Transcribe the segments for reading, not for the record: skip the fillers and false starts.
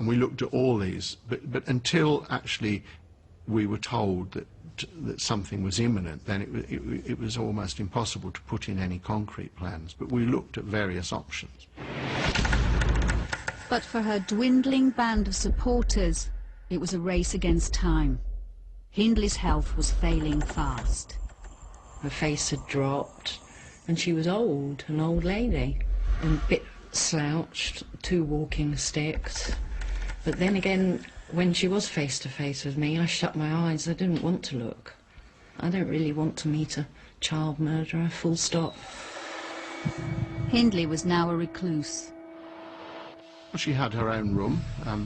And we looked at all these, but until actually we were told that something was imminent, then it was almost impossible to put in any concrete plans. But we looked at various options. But for her dwindling band of supporters, it was a race against time. Hindley's health was failing fast. Her face had dropped, and she was old, an old lady, and a bit slouched, 2 walking sticks. But then again, when she was face to face with me, I shut my eyes. I didn't want to look. I don't really want to meet a child murderer, full stop. Hindley was now a recluse. She had her own room.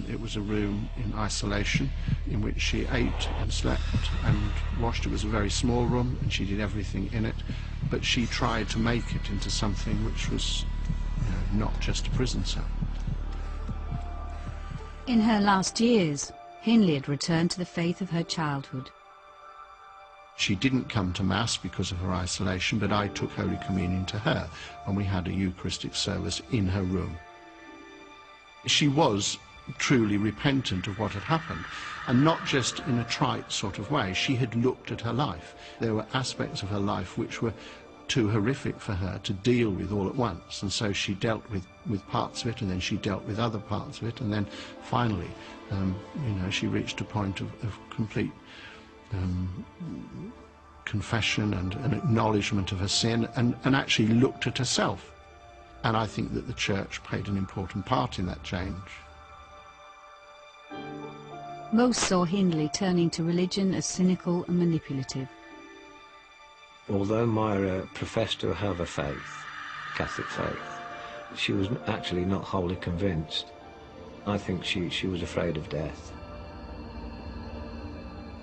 It was a room in isolation in which she ate and slept and washed. It was a very small room and she did everything in it, but she tried to make it into something which was, you know, not just a prison cell. In her last years, Hindley had returned to the faith of her childhood. She didn't come to Mass because of her isolation, but I took Holy Communion to her and we had a Eucharistic service in her room. She was truly repentant of what had happened, and not just in a trite sort of way. She had looked at her life. There were aspects of her life which were too horrific for her to deal with all at once, and so she dealt with parts of it, and then she dealt with other parts of it, and then finally, you know, she reached a point of complete confession and an acknowledgement of her sin, and actually looked at herself. And I think that the Church played an important part in that change. Most saw Hindley turning to religion as cynical and manipulative. Although Myra professed to have a faith, Catholic faith, she was actually not wholly convinced. I think she was afraid of death.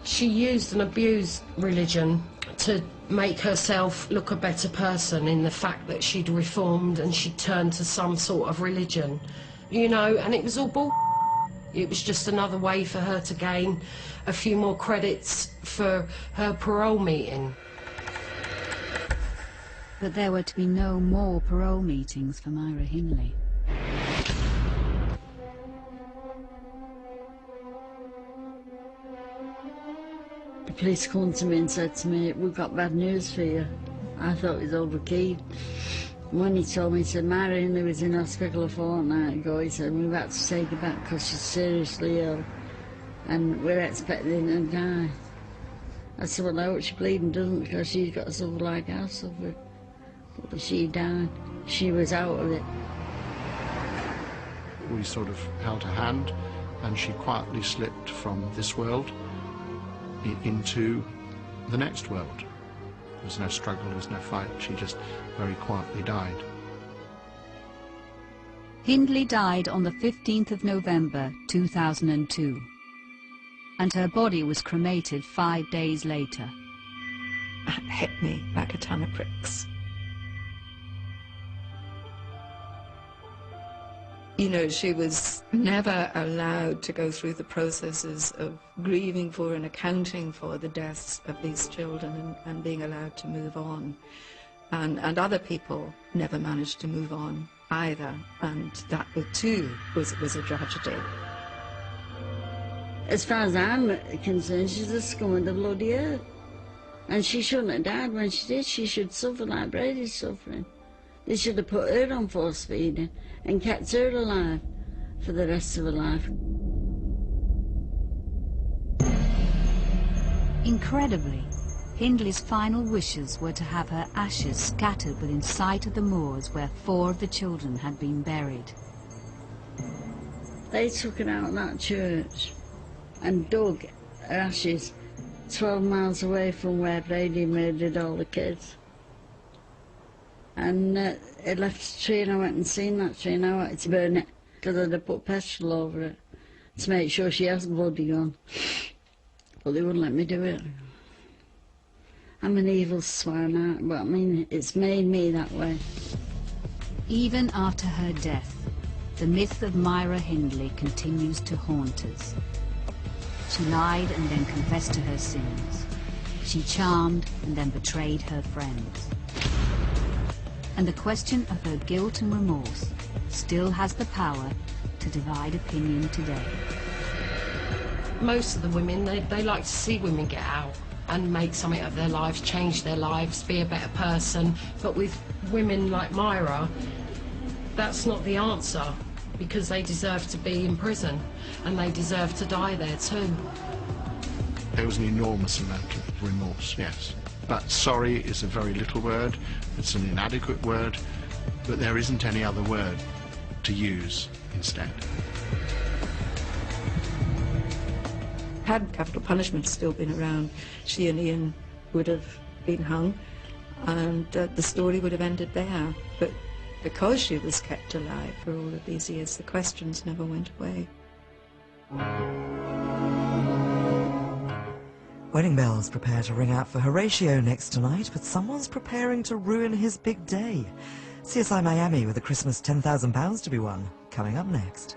She used and abused religion to make herself look a better person, in the fact that she'd reformed and she'd turned to some sort of religion, you know, and it was all bull. It was just another way for her to gain a few more credits for her parole meeting. But there were to be no more parole meetings for Myra Hindley. The police came to me and said to me, "We've got bad news for you." I thought it was overkeyed. When he told me, he said, "Myra Hindley was in hospital a fortnight ago," he said, "We've had to take her back because she's seriously ill and we're expecting her to die." I said, "Well, I hope she bleeding doesn't, because she's got to suffer like I suffered." But she died. She was out of it. We sort of held her hand and she quietly slipped from this world into the next world. There was no struggle, there was no fight. She just very quietly died. Hindley died on the 15th of November 2002, and her body was cremated 5 days later. That hit me like a ton of bricks. You know, she was never allowed to go through the processes of grieving for and accounting for the deaths of these children and being allowed to move on. And other people never managed to move on either, and that too was a tragedy. As far as I'm concerned, she's a scum of the bloody earth. And she shouldn't have died when she did. She should suffer like Brady's suffering. They should have put her on force feeding and kept her alive for the rest of her life. Incredibly, Hindley's final wishes were to have her ashes scattered within sight of the moors where 4 of the children had been buried. They took her out of that church and dug her ashes 12 miles away from where Brady murdered all the kids. And it left a tree, and I went and seen that tree, and I wanted to burn it because I'd have put petrol over it to make sure she has bloody gone. But they wouldn't let me do it. I'm an evil swine, but I mean, it's made me that way. Even after her death, the myth of Myra Hindley continues to haunt us. She lied and then confessed to her sins. She charmed and then betrayed her friends. And the question of her guilt and remorse still has the power to divide opinion today. Most of the women, they like to see women get out and make something of their lives, change their lives, be a better person. But with women like Myra, that's not the answer, because they deserve to be in prison and they deserve to die there too. There was an enormous amount of remorse, yes. But sorry is a very little word, it's an inadequate word, but there isn't any other word to use instead. Had capital punishment still been around, she and Ian would have been hung, and the story would have ended there. But because she was kept alive for all of these years, the questions never went away. Wedding bells prepare to ring out for Horatio next tonight, but someone's preparing to ruin his big day. CSI Miami with a Christmas £10,000 to be won, coming up next.